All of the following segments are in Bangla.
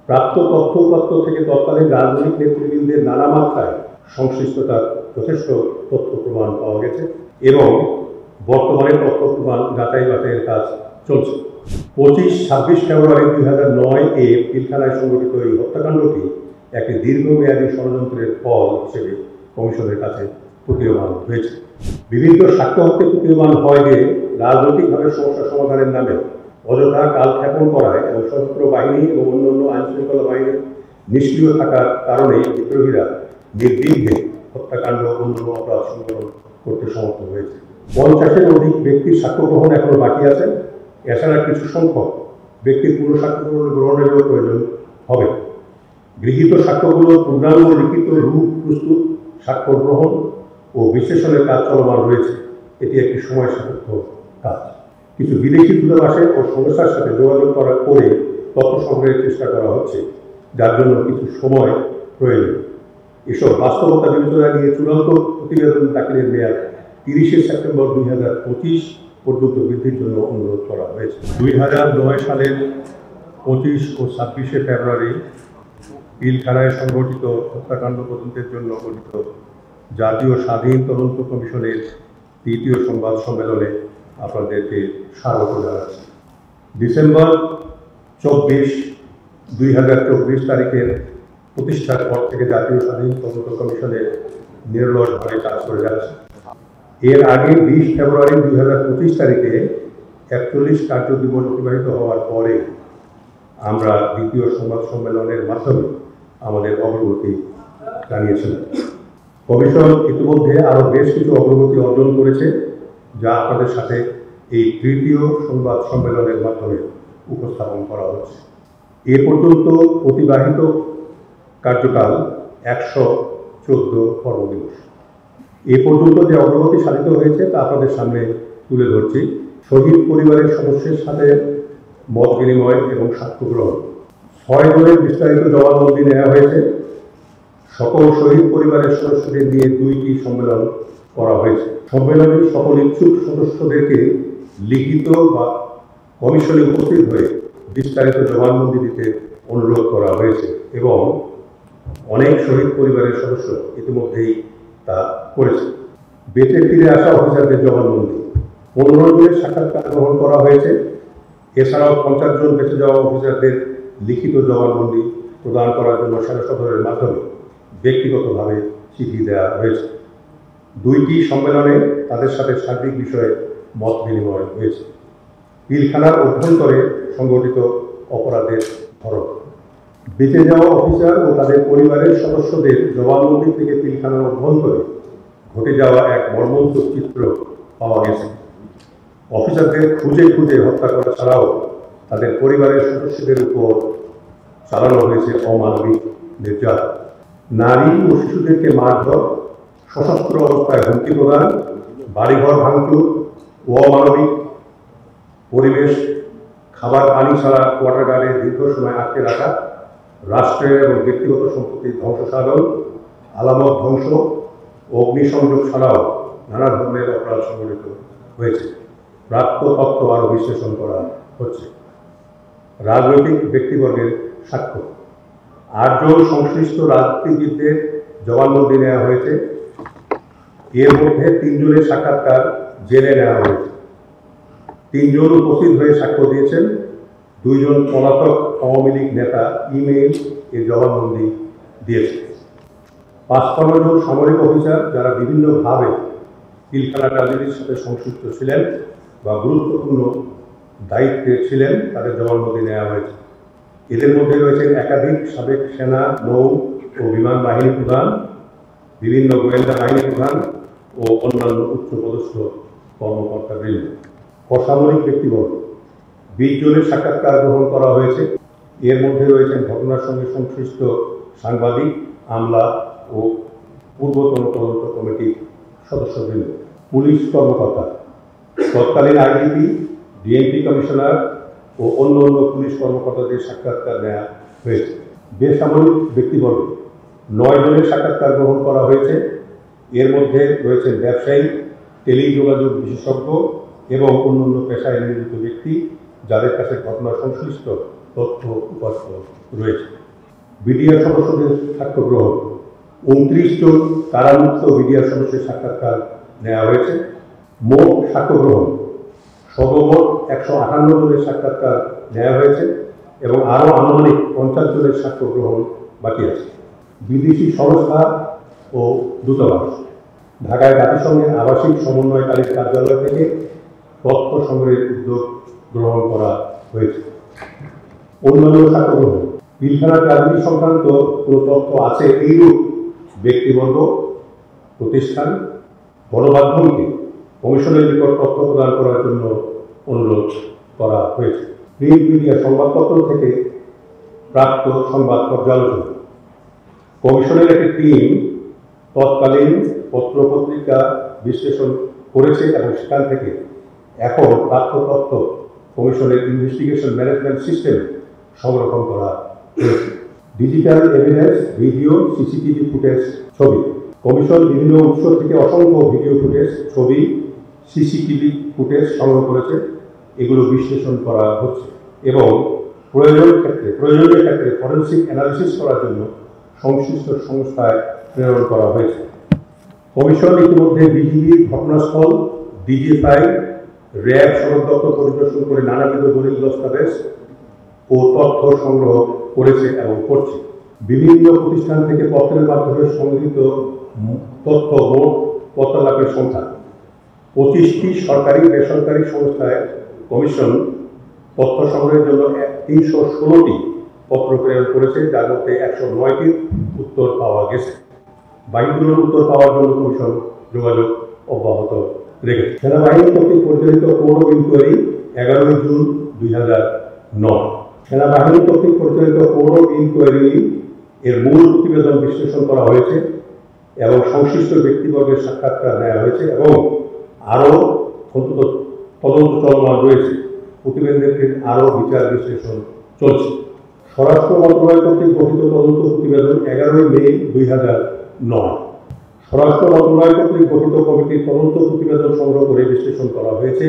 প্রাপ্ত তথ্য থেকে তৎকালীন রাজনৈতিক নেতৃবৃন্দের নানা মাত্রায় সংশ্লিষ্টতার যথেষ্ট তথ্য প্রমাণ পাওয়া গেছে এবং বর্তমানে তথ্য প্রমাণ যাচাই বাছাইয়ের কাজ চলছে। 25-26 ফেব্রুয়ারি 2009 পিলখানায় সংঘটিত এই হত্যাকাণ্ডটি একটি দীর্ঘমেয়াদী ষড়যন্ত্রের ফল হিসেবে কমিশনের কাছে প্রতীয়মান হয়েছে। বিভিন্ন সাক্ষ্য হতে প্রতীয়মান হয় যে রাজনৈতিকভাবে সমস্যা সমাধানের নামে অযথা কালক্ষেপণ করায় এবং সশস্ত্র বাহিনী এবং অন্যান্য আইনশৃঙ্খলা বাহিনীর নিষ্ক্রিয় থাকার কারণে বিদ্রোহীরা নির্বিঘ্নে হত্যাকাণ্ড অন্যান্য অপরাধ সংগঠন করতে সমর্থ হয়েছে। 50-এর অধিক ব্যক্তির সাক্ষ্য গ্রহণ এখনো বাকি আছে। এছাড়া কিছু সংখ্যক ব্যক্তির পুরো সাক্ষ্য গ্রহণেরও প্রয়োজন হবে। গৃহীত সাক্ষ্যগুলোর পূর্ণাঙ্গ লিখিত রূপ প্রস্তুত, সাক্ষ্য গ্রহণ ও বিশ্লেষণের কাজ চলমান রয়েছে। এটি একটি সময় সাপেক্ষ কাজ। কিছু বিদেশি দূতাবাসে ও সংস্থার সাথে যোগাযোগ করে তথ্য সংগ্রহের চেষ্টা করা হচ্ছে, যার জন্য কিছু সময় প্রয়োজন। এসব বাস্তবতা বিবেচনা নিয়ে চূড়ান্ত প্রতিবেদন দাখিলের মেয়াদ 30 সেপ্টেম্বর 2025 পর্যন্ত বৃদ্ধির জন্য অনুরোধ করা হয়েছে। 2009 সালের 25 ও 26 ফেব্রুয়ারি পিলখানায় সংঘটিত হত্যাকাণ্ড তদন্তের জন্য গঠিত জাতীয় স্বাধীন তদন্ত কমিশনের 3য় সংবাদ সম্মেলনে আপনাদেরকে স্বাগত জানাচ্ছি। ডিসেম্বর 24, 2024 তারিখের প্রতিষ্ঠার পর থেকে জাতীয় স্বাধীন তদন্ত কমিশনে নিরলসভাবে কাজ করে যাচ্ছে। এর আগে 20 ফেব্রুয়ারি 2025 তারিখে 41 কার্য দিবস অতিবাহিত হওয়ার পরে আমরা দ্বিতীয় সংবাদ সম্মেলনের মাধ্যমে আমাদের অগ্রগতি জানিয়েছিলাম। কমিশন ইতিমধ্যে আরও বেশ কিছু অগ্রগতি অর্জন করেছে, যা আপনাদের সাথে এই তৃতীয় সংবাদ সম্মেলনের মাধ্যমে উপস্থাপন করা হচ্ছে। এ পর্যন্ত অতিবাহিত কার্যকাল 114 কর্মদিবস। এ পর্যন্ত যে অগ্রগতি সাধিত হয়েছে তা আপনাদের সামনে তুলে ধরছি। শহীদ পরিবারের সদস্যের সাথে মত বিনিময় এবং সাক্ষ্য গ্রহণ। 6 জনের বিস্তারিত জবানবন্দি নেওয়া হয়েছে। সকল শহীদ পরিবারের সদস্যদের নিয়ে 2টি সম্মেলন করা হয়েছে। সম্মেলনে সকল ইচ্ছুক সদস্যদেরকে লিখিত বা কমিশনে উপস্থিত হয়ে বিস্তারিত জবানবন্দি দিতে অনুরোধ করা হয়েছে এবং অনেক শহীদ পরিবারের সদস্য ইতিমধ্যেই তা করেছে। বেঁচে ফিরে আসা অফিসারদের জবানবন্দি। 15 জনের সাক্ষাৎকার গ্রহণ করা হয়েছে। এছাড়াও 50 জন বেঁচে যাওয়া অফিসারদের লিখিত জবানবন্দি প্রদান করার জন্য সেনা সদরের মাধ্যমে ব্যক্তিগতভাবে চিঠি দেওয়া হয়েছে। 2টি সম্মেলনে তাদের সাথে সার্বিক বিষয়ে মত বিনিময় হয়েছে। পিলখানার অভ্যন্তরে সংগঠিত অপরাধের ধরন। বেঁচে যাওয়া অফিসার ও তাদের পরিবারের সদস্যদের জবানবন্দি থেকে পিলখানার অভ্যন্তরে ঘটে যাওয়া এক মর্মন্তুদ চিত্র পাওয়া গেছে। অফিসারদের খুঁজে হত্যা করা ছাড়াও তাদের পরিবারের সদস্যদের উপর চালানো হয়েছে অমানবিক নির্যাতন। নারী ও শিশুদেরকে মারধর, সশস্ত্র অবস্থায় হুমকি প্রদান, বাড়িঘর ভাঙচুর ও অমানবিক পরিবেশ, খাবার পানি ছাড়া কোয়ার্টার গার্ডে দীর্ঘ সময় আটকে রাখা, রাষ্ট্রের এবং ব্যক্তিগত সম্পত্তির ধ্বংসসাধন, আলামত ধ্বংস, অগ্নিসংযোগ ছাড়াও নানা ধরনের অপরাধ সংঘটিত হয়েছে। প্রাপ্ত তথ্য আরও বিশ্লেষণ করা হচ্ছে। রাজনৈতিক ব্যক্তিবর্গের সাক্ষ্য। 8 জন সংশ্লিষ্ট রাজনীতিবিদদের জবানবন্দি নেওয়া হয়েছে। এর মধ্যে 3 জনের সাক্ষাৎকার জেলে নেওয়া হয়েছে। 3 জন উপস্থিত হয়ে সাক্ষ্য দিয়েছেন। 2 জন পলাতক আওয়ামী লীগ নেতা ইমেইল এর জবানবন্দি দিয়েছে। 55 জন সামরিক অফিসার যারা বিভিন্নভাবে পিলখানা ট্র্যাজেডির সাথে সংশ্লিষ্ট ছিলেন বা গুরুত্বপূর্ণ দায়িত্বে ছিলেন তাদের জবানবন্দি নেওয়া হয়েছে। এদের মধ্যে রয়েছেন একাধিক সাবেক সেনা, নৌ ও বিমান বাহিনী প্রধান, বিভিন্ন গোয়েন্দা বাহিনী প্রধান ও অন্যান্য উচ্চপদস্থ কর্মকর্তাবৃন্দ। অসামরিক ব্যক্তিবর্গ 20 জনের সাক্ষাৎকার গ্রহণ করা হয়েছে। এর মধ্যে রয়েছেন ঘটনার সঙ্গে সংশ্লিষ্ট সাংবাদিক, আমলা ও পূর্বতন তদন্ত কমিটির সদস্যবৃন্দ। পুলিশ কর্মকর্তা, তৎকালীন আইজিপি, ডিএমপি কমিশনার ও অন্য পুলিশ কর্মকর্তাদের সাক্ষাৎকার নেওয়া হয়েছে। বেসামরিক ব্যক্তিবর্গ 9 জনের সাক্ষাৎকার গ্রহণ করা হয়েছে। এর মধ্যে রয়েছেন ব্যবসায়ী, টেলিযোগাযোগ বিশেষজ্ঞ এবং অন্যান্য পেশায় নিয়োজিত ব্যক্তি যাদের কাছে ঘটনা সংশ্লিষ্ট তথ্য উপাত্ত রয়েছে। বিডিআর সদস্যদের সাক্ষ্য গ্রহণ 29 জন কারামুক্ত বিডিআর সদস্যের সাক্ষাৎকার নেওয়া হয়েছে। মোট সাক্ষ্য গ্রহণ সর্বমোট 158 জনের সাক্ষাৎকার নেওয়া হয়েছে এবং আরও আনুমানিক 50 জনের সাক্ষ্য গ্রহণ বাকি আছে। বিদেশি সংস্থা ও দূতাবাস ঢাকায় জাতিসংঘের আবাসিক সমন্বয়কারীর কার্যালয় থেকে তথ্য সংগ্রহের উদ্যোগ গ্রহণ করা হয়েছে। অন্যান্য সাক্ষ্য গ্রহণ পিলখানার রাজনীতি সংক্রান্ত কোনো তথ্য আছে এইরূপ ব্যক্তিবর্গ, প্রতিষ্ঠান, গণমাধ্যমকে কমিশনের নিকট তথ্য প্রদান করার জন্য অনুরোধ করা হয়েছে। প্রিন্ট মিডিয়া সংবাদপত্র থেকে প্রাপ্ত সংবাদ পর্যালোচনা কমিশনের একটি টিম তৎকালীন পত্রপত্রিকা বিশ্লেষণ করেছে এবং সেখান থেকে এখন প্রাপ্ত তথ্য কমিশনের ইনভেস্টিগেশন ম্যানেজমেন্ট সিস্টেম সংরক্ষণ করা হয়েছে। Digital evidence, video, CCTV footage, ছবি কমিশন বিভিন্ন উৎস থেকে অসংখ্য ভিডিও ফুটেজ, ছবি, সিসিটিভি ফুটেজ সংগ্রহ করেছে। এগুলো বিশ্লেষণ করা হচ্ছে এবং প্রয়োজনীয় ক্ষেত্রে ফরেনসিক অ্যানালিসিস করার জন্য সংশ্লিষ্ট সংস্থায় প্রেরণ করা হয়েছে। কমিশন ইতিমধ্যে বিজিবির ঘটনাস্থল, ডিজিএফআই, র্যাব সদর দপ্তর পরিদর্শন করে নানাবিধ দলিল দস্তাবেজ ও তথ্য সংগ্রহ করেছে এবং করছে। বিভিন্ন প্রতিষ্ঠান থেকে পত্রের মাধ্যমে সংগৃহীত তথ্য মোট পত্র লাভের সংখ্যা 25টি সরকারি বেসরকারি সংস্থায় কমিশন তথ্য সংগ্রহের জন্য 316টি পত্র প্রেরণ করেছে, যার মধ্যে 109টির উত্তর পাওয়া গেছে। বাকিগুলোর উত্তর পাওয়ার জন্য কমিশন যোগাযোগ অব্যাহত রেখেছে। সেনাবাহিনী কর্তৃক পরিচালিত কোড অফ ইনকোয়ারি 11 জুন 2009। সেনাবাহিনী কর্তৃক পরিচালিত কোড অফ ইনকোয়ারি এর মূল প্রতিবেদন বিশ্লেষণ করা হয়েছে এবং সংশ্লিষ্ট ব্যক্তিবর্গের সাক্ষাৎকার নেওয়া হয়েছে এবং আরও তদন্ত চলমান রয়েছে। প্রতিবেদনটির আরও বিচার বিশ্লেষণ চলছে। স্বরাষ্ট্র মন্ত্রণালয় কর্তৃক গঠিত তদন্ত প্রতিবেদন 11 মে 2009। স্বরাষ্ট্র মন্ত্রণালয় কর্তৃক গঠিত কমিটির তদন্ত প্রতিবেদন সংগ্রহ করে বিশ্লেষণ করা হয়েছে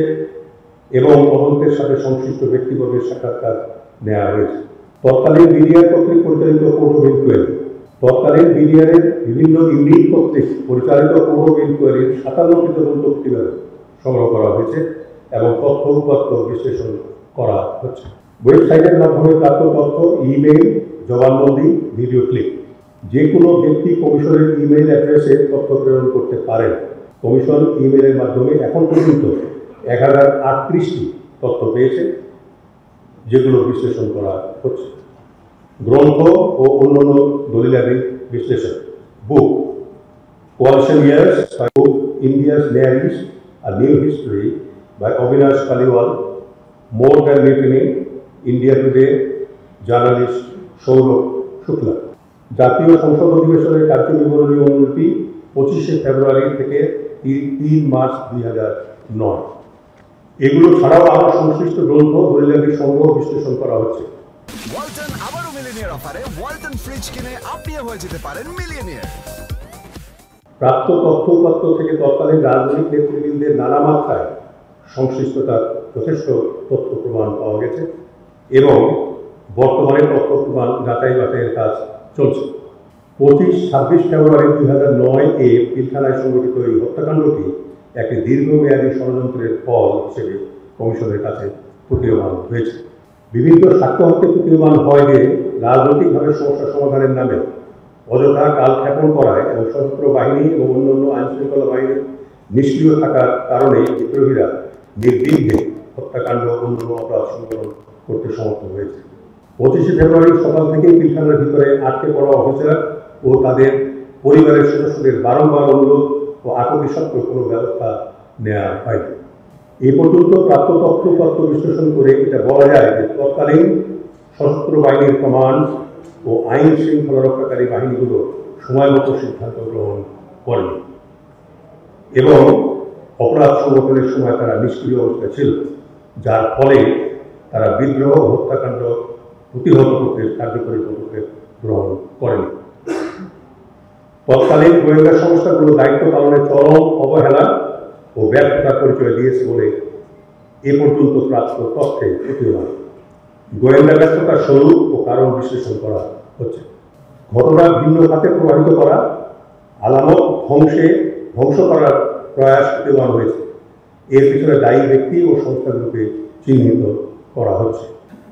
এবং তদন্তের সাথে সংশ্লিষ্ট ব্যক্তিবর্গের সাক্ষাৎকার নেওয়া হয়েছে। তৎকালীন বিডিআর কর্তৃক পরিচালিত কোড অফ ইনকোয়ারি তৎকালীন বিডিআরের বিভিন্ন ইউনিট কর্তৃক পরিচালিত কোড অফ ইনকোয়ারির 57টি তদন্ত প্রতিবেদন সংগ্রহ করা হয়েছে এবং তথ্য উপাত্ত বিশ্লেষণ করা হচ্ছে। ওয়েবসাইটের মাধ্যমে প্রাপ্ত তথ্য, ইমেইল, জবানবন্দি, ভিডিও ক্লিপ যে কোনো ব্যক্তি কমিশনের ইমেইল অ্যাড্রেসে তথ্য প্রেরণ করতে পারেন। কমিশন ইমেইলের মাধ্যমে এখন পর্যন্ত 1038টি তথ্য পেয়েছে, যেগুলো বিশ্লেষণ করা হচ্ছে। গ্রন্থ ও অন্যান্য দলিলাদি বিশ্লেষণ book coalition years by book India's near east a new history by Avinash Paliwal, more than mutiny, India Today, journalist Saurabh Shukla. জাতীয় সংসদ অধিবেশনের কার্যবিবরণী অনুলিপি 25শে ফেব্রুয়ারি থেকে 3 মার্চ 2009। এগুলো ছাড়াও আরও সংশ্লিষ্ট গ্রন্থ দলিলাদি সংগ্রহ বিশ্লেষণ করা হচ্ছে। ওয়ালটন আবারও মিলিয়নিয়ার অফারে ওয়ালটন ফ্রিজ কিনে আপনিও হয়ে যেতে পারেন মিলিয়নিয়ার। প্রাপ্ত তথ্য উপাত্ত থেকে তৎকালীন রাজনৈতিক নেতৃবৃন্দের নানা মাত্রায় সংশ্লিষ্টতার যথেষ্ট তথ্য প্রমাণ পাওয়া গেছে এবং বর্তমানে তথ্য প্রমাণ যাচাই বাছাইয়ের কাজ চলছে। 25-26 ফেব্রুয়ারি 2009 পিলখানায় সংঘটিত এই হত্যাকাণ্ডটি একটি দীর্ঘমেয়াদী ষড়যন্ত্রের ফল হিসেবে কমিশনের কাছে প্রতীয়মান হয়েছে। বিভিন্ন সাক্ষ্য হতে প্রতীয়মান হয় যে রাজনৈতিকভাবে সমস্যা সমাধানের নামে অযথা কালক্ষেপণ করায় এবং সশস্ত্র বাহিনী এবং অন্যান্য আইনশৃঙ্খলা বাহিনীর নিষ্ক্রিয় থাকার কারণে বিদ্রোহীরা নির্বিঘ্নে হত্যাকাণ্ড অন্যান্য অপরাধ সংগঠন করতে সমর্থ হয়েছে। 25শে ফেব্রুয়ারি সকাল থেকেই পিলখানার ভিতরে আটকে পড়া অফিসার ও তাদের পরিবারের সদস্যদের বারংবার অনুরোধ ও আটকে সত্ত্বেও কোনো ব্যবস্থা নেওয়া হয়নি। এই পর্যন্ত প্রাপ্ত তথ্য বিশ্লেষণ করে এটা বলা যায় যে তৎকালীন সশস্ত্র বাহিনীর কমান্ড ও আইন শৃঙ্খলা রক্ষাকারী বাহিনীগুলো সময় মতো সিদ্ধান্ত গ্রহণ করেনি এবং অপরাধ সংগঠনের সময় তারা নিষ্ক্রিয় অবস্থায় ছিল, যার ফলে তারা বিদ্রোহ ও হত্যাকাণ্ড প্রতিহত করতে কার্যকরী পদক্ষেপ গ্রহণ করেনি। তৎকালীন গোয়েন্দা সংস্থাগুলো দায়িত্ব পালনে চরম অবহেলা ও ব্যর্থতার পরিচয় দিয়েছে বলে এ পর্যন্ত প্রাপ্ত তথ্যে প্রতীয়মান। গোয়েন্দা ব্যস্ততার স্বরূপ ও কারণ বিশ্লেষণ করা হচ্ছে। ঘটনা ভিন্ন খাতে প্রভাবিত করা, আলামত ধ্বংস করার প্রয়াস দেওয়া হয়েছে। এর পিছনে দায়ী ব্যক্তি ও সংস্থাগুলোকে চিহ্নিত করা হচ্ছে।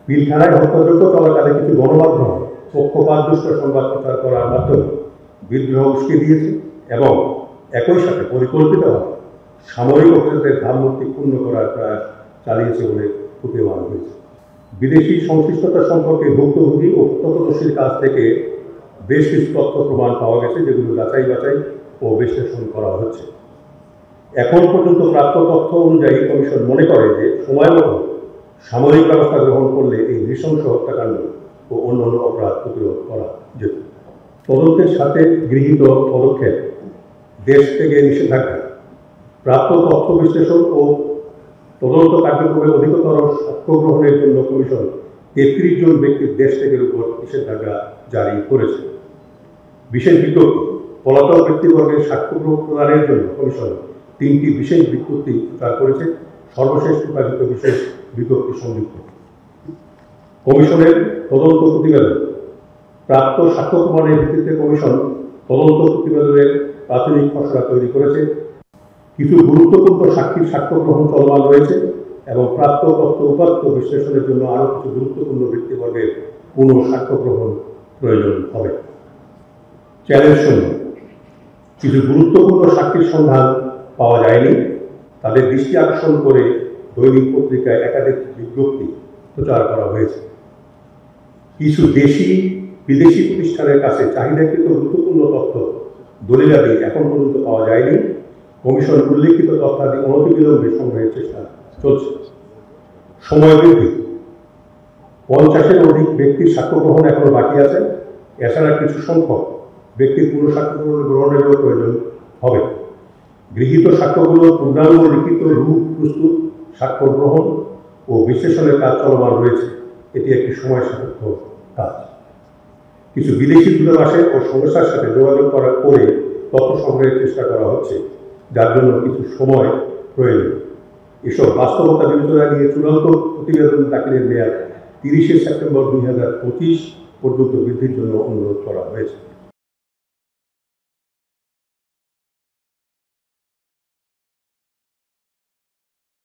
পিলখানায় হত্যাযজ্ঞ চলাকালে কিছু গণমাধ্যম পক্ষপাতদুষ্ট সংবাদ প্রচার করার মাধ্যমে বিদ্রোহ উস্কে দিয়েছে এবং একই সাথে পরিকল্পিতভাবে সামরিক অফিসারদের ভাবমূর্তি ক্ষুণ্ণ করার প্রয়াস চালিয়েছে বলে প্রতীয়মান হয়েছে। বিদেশি সংশ্লিষ্টতা সম্পর্কে ভুক্তভোগী ও প্রত্যক্ষদর্শীর কাছ থেকে বেশ কিছু তথ্য প্রমাণ পাওয়া গেছে, যেগুলো যাচাই বাছাই ও বিশ্লেষণ করা হচ্ছে। এখন পর্যন্ত প্রাপ্ত তথ্য অনুযায়ী কমিশন মনে করে যে সময় মতো সামরিক ব্যবস্থা গ্রহণ করলে এই নৃশংস হত্যাকাণ্ড ও অন্যান্য অপরাধ প্রতিরোধ করা যেত। তদন্তের সাথে গৃহীত পদক্ষেপ, দেশ থেকে নিষেধাজ্ঞা, প্রাপ্ত তথ্য বিশ্লেষণ ও তদন্ত কার্যক্রমে অধিকতর সাক্ষ্য গ্রহণের জন্য কমিশন 33 জন ব্যক্তির দেশ থেকে উপর নিষেধাজ্ঞা জারি করেছে। বিশেষ বিজ্ঞপ্তি, পলাতক ব্যক্তিবর্গের সাক্ষ্য প্রদানের জন্য কমিশন 3টি বিশেষ বিজ্ঞপ্তি প্রচার করেছে। সর্বশেষ প্রকাশিত বিশেষ বিজ্ঞপ্তি সংযুক্ত কমিশনের তদন্ত প্রতিবেদন। প্রাপ্ত সাক্ষ্য প্রমাণের ভিত্তিতে কমিশন তদন্ত প্রতিবেদনের প্রাথমিক খসড়া তৈরি করেছে। কিছু গুরুত্বপূর্ণ সাক্ষীর সাক্ষ্য গ্রহণ চলমান রয়েছে এবং প্রাপ্ত তথ্য উপাত্ত বিশ্লেষণের জন্য আরও কিছু গুরুত্বপূর্ণ ব্যক্তিবর্গের পুনঃ সাক্ষ্য গ্রহণ প্রয়োজন হবে। চ্যালেঞ্জ শূন্য, কিছু গুরুত্বপূর্ণ সাক্ষীর সন্ধান পাওয়া যায়নি। তাদের দৃষ্টি আকর্ষণ করে দৈনিক পত্রিকায় একাধিক বিজ্ঞপ্তি প্রচার করা হয়েছে। কিছু দেশি বিদেশি প্রতিষ্ঠানের কাছে চাহিদাকৃত গুরুত্বপূর্ণ তথ্য দলিলাদি এখন পর্যন্ত পাওয়া যায়নি। কমিশন উল্লিখিত তথ্যাদি অনতিবিলম্বে সংগ্রহের চেষ্টা চলছে। সময় বৃদ্ধি, 50-এর অধিক ব্যক্তির সাক্ষ্য গ্রহণ এখনো বাকি আছে। এছাড়া কিছু সংখ্যক ব্যক্তির পুনঃ সাক্ষ্য গ্রহণেরও প্রয়োজন হবে। গৃহীত সাক্ষ্যগুলোর পূর্ণাঙ্গ লিখিত রূপ প্রস্তুত, সাক্ষ্য গ্রহণ ও বিশ্লেষণের কাজ চলমান রয়েছে। এটি একটি সময় সাপেক্ষ কাজ। কিছু বিদেশি দূতাবাসে ও সংস্থার সাথে যোগাযোগ করে তথ্য সংগ্রহের চেষ্টা করা হচ্ছে, যার জন্য কিছু সময় প্রয়োজন। এসব বাস্তবতা বিবেচনা নিয়ে চূড়ান্ত প্রতিবেদন দাখিলের মেয়াদ 30শে সেপ্টেম্বর 2025 পর্যন্ত বৃদ্ধির জন্য অনুরোধ করা হয়েছে।